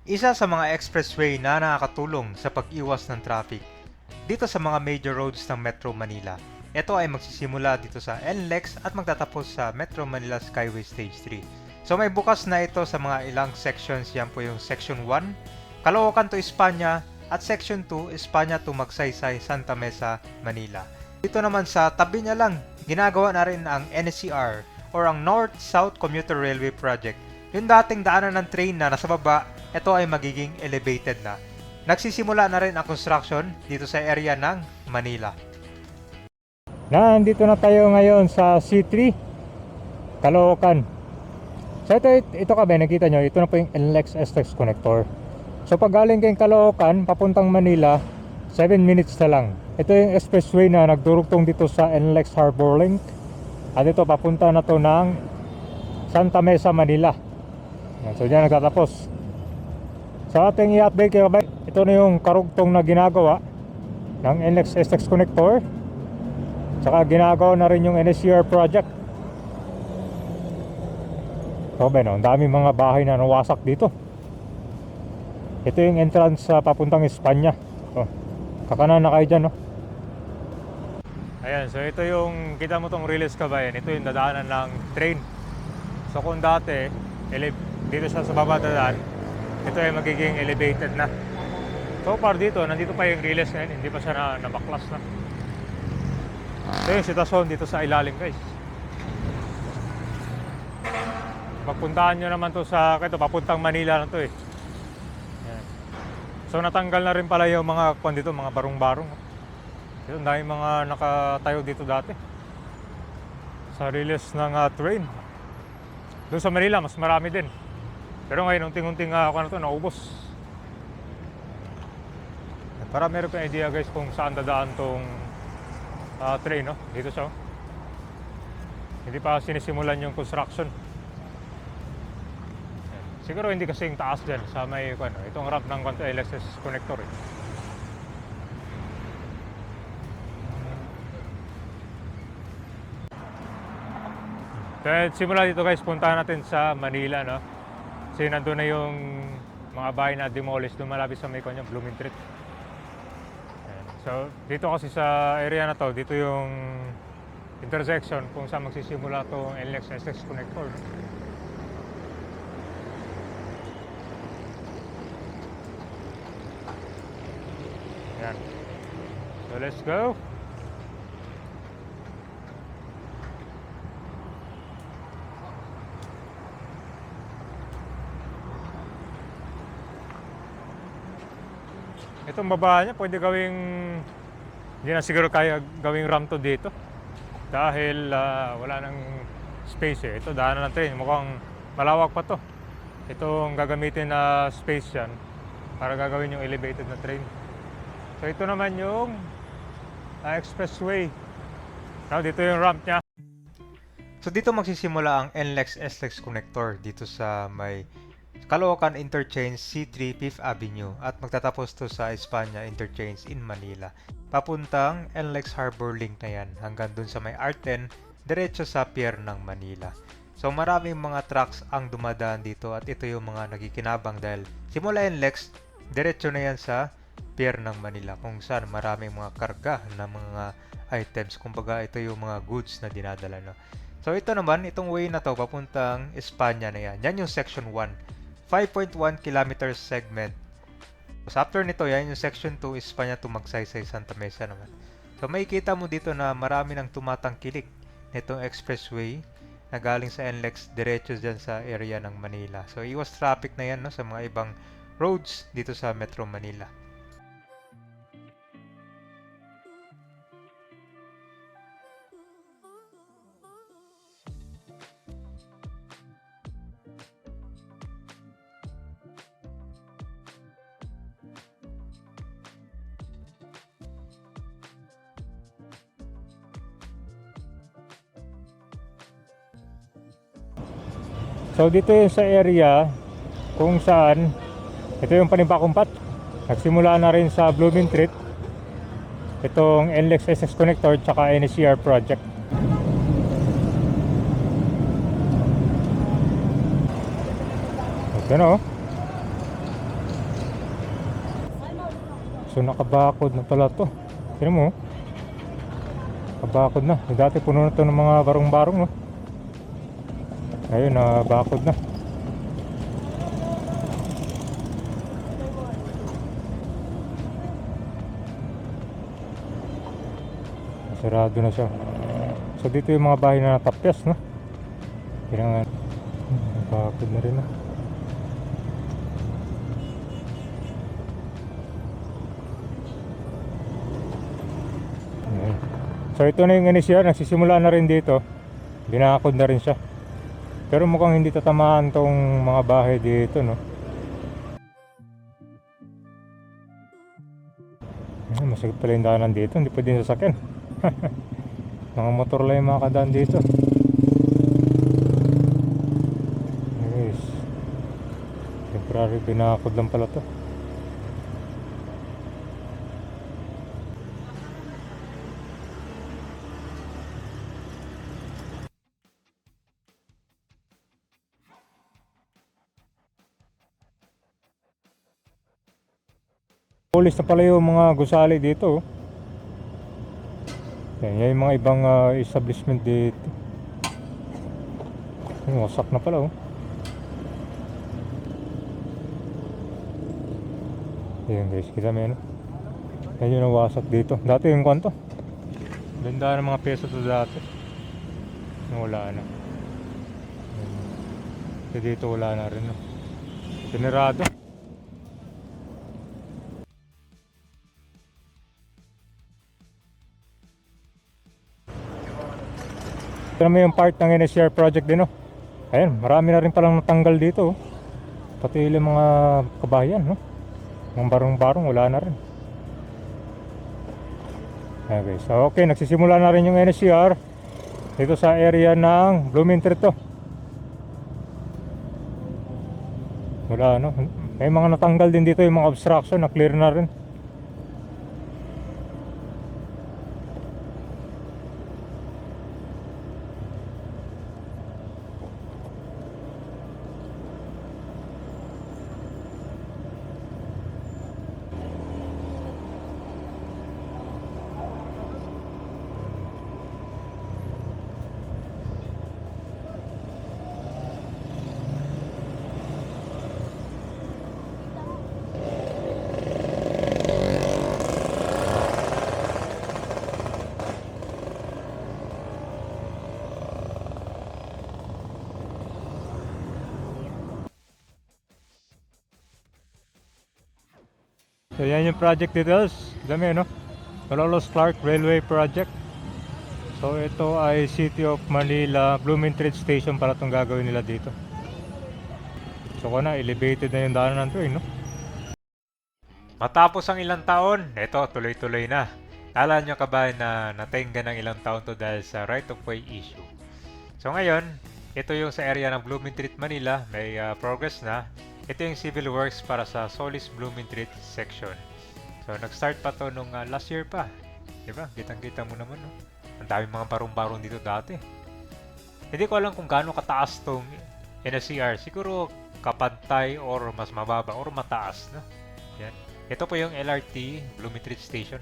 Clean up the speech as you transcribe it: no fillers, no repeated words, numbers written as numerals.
Isa sa mga expressway na nakakatulong sa pag-iwas ng traffic dito sa mga major roads ng Metro Manila. Ito ay magsisimula dito sa NLEX at magtatapos sa Metro Manila Skyway Stage 3. So may bukas na ito sa mga ilang sections. Yan po yung Section 1, Caloocan to Espanya, at Section 2, Espanya to Magsaysay, Santa Mesa, Manila. Dito naman sa tabi niya lang, ginagawa na rin ang NCR or ang North-South Commuter Railway Project. Yung dating daanan ng train na nasa baba, ito ay magiging elevated na. Nagsisimula na rin ang construction dito sa area ng Manila. Nandito na tayo ngayon sa C3 Caloocan. So ito kami, nakita nyo, ito na po yung NLEX STEX connector. So pag galing kayong Caloocan papuntang Manila, 7 minutes na lang. Ito yung expressway na nagdurugtong dito sa NLEX Harbor Link. At ito papunta na to ng Santa Mesa, Manila. So diyan nagtatapos. Sa ating i-update kayo, ito na yung karugtong na ginagawa ng NLEX STEX connector. Tsaka ginagawa na rin yung NCR project. So ang daming mga bahay na nawasak dito. Ito yung entrance sa papuntang Espanya. So, kakanan na kayo dyan, no? Ayan, so ito yung, kita mo tong Riles Kabayan. Ito yung dadaanan ng train. So kung dati, dito sa baba dadaan, ito ay magiging elevated na. So far dito, nandito pa yung Riles ngayon, hindi pa siya nabaklas na. Ito yung sitwasyon dito sa ilalim, guys. Magpuntahan nyo naman to sa, ito, papuntang Manila na to eh. Yan. So natanggal na rin pala yung mga kwan dito, mga barong-barong. Ito, dahil mga nakatayo dito dati sa release ng train. Doon sa Manila, mas marami din. Pero ngayon, unting-unting ako na to, naubos. Para meron kang idea, guys, kung saan dadaan tong train, no? Dito siya. Hindi pa sinisimulan yung construction. Siguro hindi kasing taas dyan sa may itong ramp ng LXS connector eh. Kaya simula dito, guys, puntahan natin sa Manila, no? Kasi nandun na yung mga bahay na demolish doon malapit sa may Blooming Street. So dito kasi sa area na to, dito yung intersection kung saan magsisimula itong LXS connector. Yan. So let's go. Itong baba niya pwede gawing, hindi na siguro kaya gawing ramp to dito dahil wala nang space eh. Ito daanan ng train, mukhang malawak pa to. Itong gagamitin na space yan para gagawin yung elevated na train. So ito naman yung expressway. Now dito yung ramp niya. So dito magsisimula ang NLEX SLEX connector dito sa may Caloocan Interchange C3 5th Avenue at magtatapos to sa Espanya Interchange in Manila. Papuntang NLEX Harbor Link na yan hanggang dun sa may R10 diretso sa pier ng Manila. So maraming mga trucks ang dumadaan dito at ito yung mga nagikinabang dahil simula NLEX diretso na yan sa pier ng Manila kung saan maraming mga karga na mga items. Kumbaga ito yung mga goods na dinadala, no? So ito naman, itong way na to papuntang Espanya na yan. Yan yung section 1. 5.1 kilometers segment. So after nito, yan yung section 2, Espanya to Magsaysay, Santa Mesa naman. So makikita mo dito na marami nang tumatangkilik nitong expressway na galing sa NLEX diretso dyan sa area ng Manila. So iwas traffic na yan, no, sa mga ibang roads dito sa Metro Manila. So dito yung sa area kung saan ito yung Panimbakumpat. Nagsimula na rin sa Blooming Street itong NLEX SX connector tsaka NCR project. Ito na, oh. So nakabakod na pala to. Tignan mo, oh. Nakabakod na. Dati puno na to ng mga barong-barong, no? Ayun, nakabakod na. Sarado na siya. So dito yung mga bahay na natapyas, no? Kailangan nakabakod na rin, no? Ayan. So ito na yung siya, nagsisimula na rin dito. Binakod na rin siya. Pero mukhang hindi tatamaan tong mga bahay dito, no? Masagip pala yung daanan dito, hindi pwede sasakyan. Mga motor lang yung mga kadaan dito. Yes. Temporary binakod lang pala to. Pulis na pala yung mga gusali dito, oh. Yan yung mga ibang establishment dito. Wasak na pala, oh. Yan guys, kita mo yan, oh. Yan yung nawasak dito. Dati yung kwanto, benda ng mga peso to dati. Wala na. So dito wala na rin, no? Sinirado. Ito naman yung part ng NSCR project din, oh. Ayan, marami na rin palang natanggal dito, oh. Pati yung mga kabayan, no? Mga barong-barong wala na rin. Ayan guys, so okay, nagsisimula na rin yung NSCR dito sa area ng Blumentritt to. Wala, no? May mga natanggal din dito, yung mga obstruction na clear na rin. So yan yung project details. Dami, no? Malolos Clark Railway Project. So ito ay City of Manila Blumentritt Station para itong gagawin nila dito. So kung na, elevated na yung daanan ng train, no? Matapos ang ilang taon, ito tuloy-tuloy na. Kala nyo ka ba na natingga ng ilang taon to dahil sa right of way issue? So ngayon, ito yung sa area ng Blumentritt, Manila, may progress na. Ito yung civil works para sa Solis Blumentritt section. So nag-start pa to nung last year pa. Diba? Kitang-kita mo naman, no? Ang daming mga barong-barong dito dati. Hindi ko alam kung gaano kataas tong NSCR. Siguro kapantay or mas mababa or mataas, no? Yan. Ito po yung LRT Blumentritt Station.